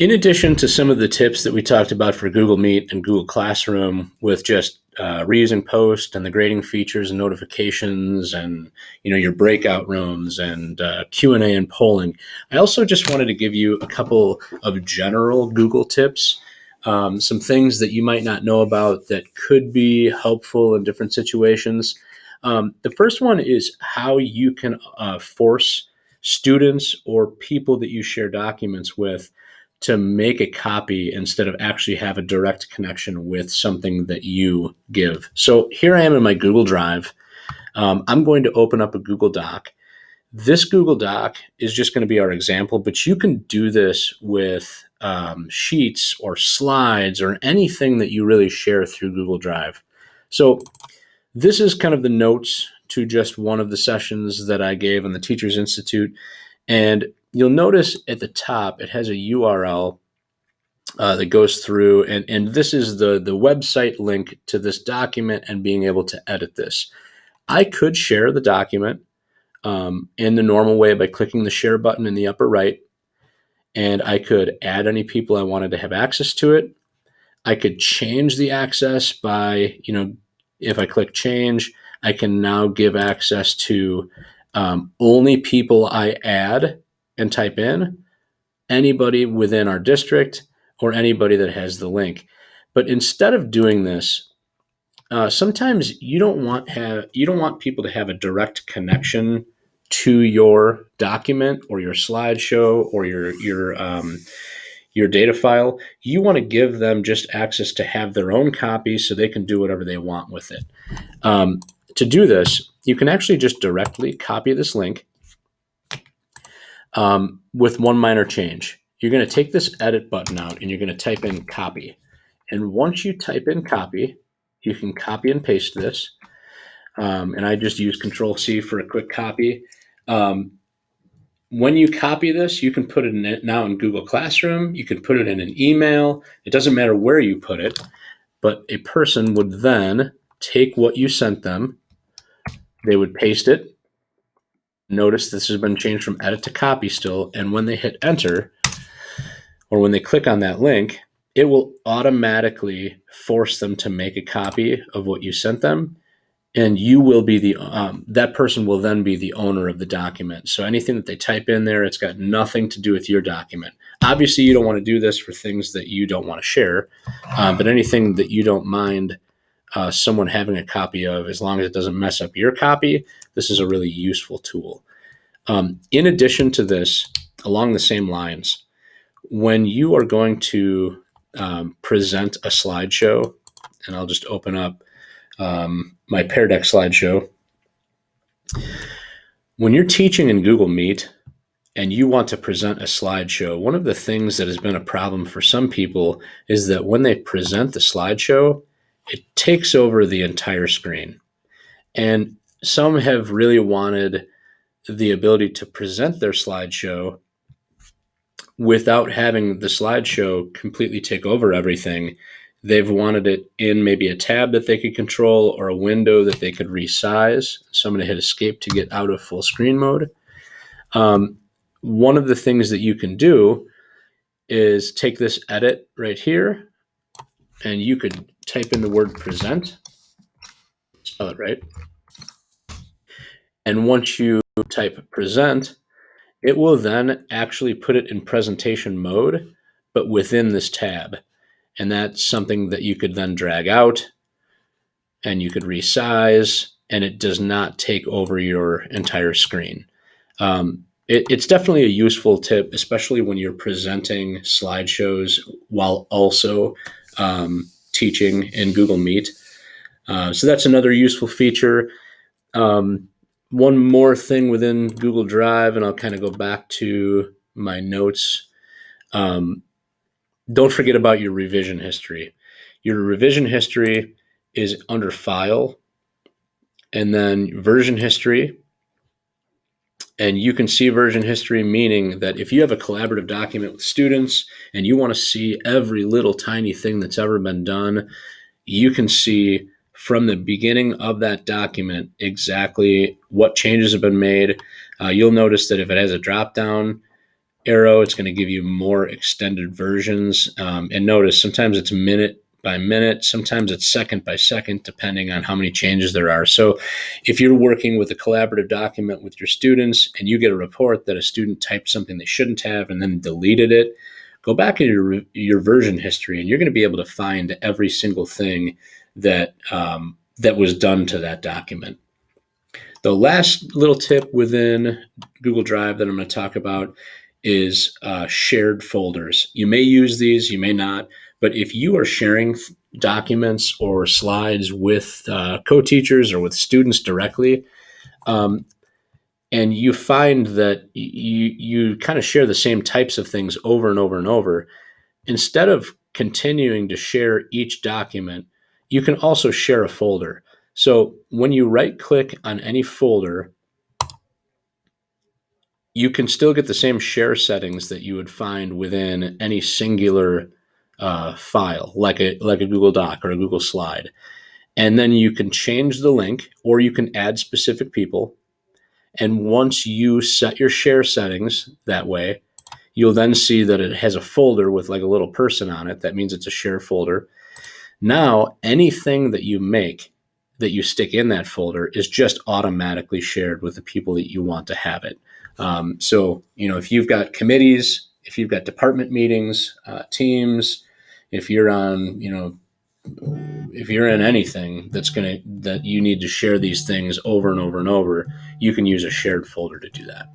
In addition to some of the tips that we talked about for Google Meet and Google Classroom with just reusing post and the grading features and notifications and your breakout rooms and Q&A and polling, I also just wanted to give you a couple of general Google tips, some things that you might not know about that could be helpful in different situations. The first one is how you can force students or people that you share documents with to make a copy instead of actually have a direct connection with something that you give. So here I am in my Google Drive. I'm going to open up a Google Doc. This Google Doc is just going to be our example, but you can do this with sheets or slides or anything that you really share through Google Drive. So this is kind of the notes to just one of the sessions that I gave on the Teachers Institute. And you'll notice at the top, it has a URL that goes through, and this is the website link to this document and being able to edit this. I could share the document in the normal way by clicking the share button in the upper right, and I could add any people I wanted to have access to it. I could change the access by, if I click change, I can now give access to only people I add and type in, anybody within our district, or anybody that has the link. But instead of doing this, sometimes you don't want people to have a direct connection to your document or your slideshow or your data file. You want to give them just access to have their own copy so they can do whatever they want with it. To do this, you can actually just directly copy this link with one minor change. You're going to take this edit button out and you're going to type in copy. And once you type in copy, you can copy and paste this. And I just use Control C for a quick copy. When you copy this, you can put it now in Google Classroom. You can put it in an email. It doesn't matter where you put it, but a person would then take what you sent them. They would paste it. Notice this has been changed from edit to copy still. And when they hit enter, or when they click on that link, it will automatically force them to make a copy of what you sent them. And you will be that person will then be the owner of the document. So anything that they type in there, it's got nothing to do with your document. Obviously, you don't want to do this for things that you don't want to share, but anything that you don't mind someone having a copy of, as long as it doesn't mess up your copy, this is a really useful tool. In addition to this, along the same lines, when you are going to present a slideshow, and I'll just open up my Pear Deck slideshow. When you're teaching in Google Meet and you want to present a slideshow, one of the things that has been a problem for some people is that when they present the slideshow, it takes over the entire screen. And some have really wanted the ability to present their slideshow without having the slideshow completely take over everything. They've wanted it in maybe a tab that they could control or a window that they could resize. So I'm going to hit escape to get out of full screen mode. One of the things that you can do is take this edit right here, and you could type in the word present, spell it right. And once you type present, it will then actually put it in presentation mode, but within this tab. And that's something that you could then drag out and you could resize, and it does not take over your entire screen. It's definitely a useful tip, especially when you're presenting slideshows while also teaching in Google Meet. So that's another useful feature. One more thing within Google Drive, and I'll kind of go back to my notes. Don't forget about your revision history. Your revision history is under File, and then Version History. And you can see version history, meaning that if you have a collaborative document with students and you want to see every little tiny thing that's ever been done, you can see from the beginning of that document exactly what changes have been made. You'll notice that if it has a drop down, arrow, it's going to give you more extended versions. And notice sometimes it's minute by minute, sometimes it's second by second, depending on how many changes there are. So if you're working with a collaborative document with your students and you get a report that a student typed something they shouldn't have and then deleted it, go back in your version history and you're going to be able to find every single thing that that was done to that document. The last little tip within Google Drive that I'm going to talk about is shared folders. You may use these, you may not, but if you are sharing documents or slides with co-teachers or with students directly, um, and you find that you kind of share the same types of things over and over and over, instead of continuing to share each document, you can also share a folder. So when you right click on any folder, you can still get the same share settings that you would find within any singular file, like a Google Doc or a Google Slide. And then you can change the link, or you can add specific people. And once you set your share settings that way, you'll then see that it has a folder with like a little person on it. That means it's a share folder. Now, anything that you make that you stick in that folder is just automatically shared with the people that you want to have it. So, if you've got committees, if you've got department meetings, teams, if you're on, if you're in anything that you need to share these things over and over and over, you can use a shared folder to do that.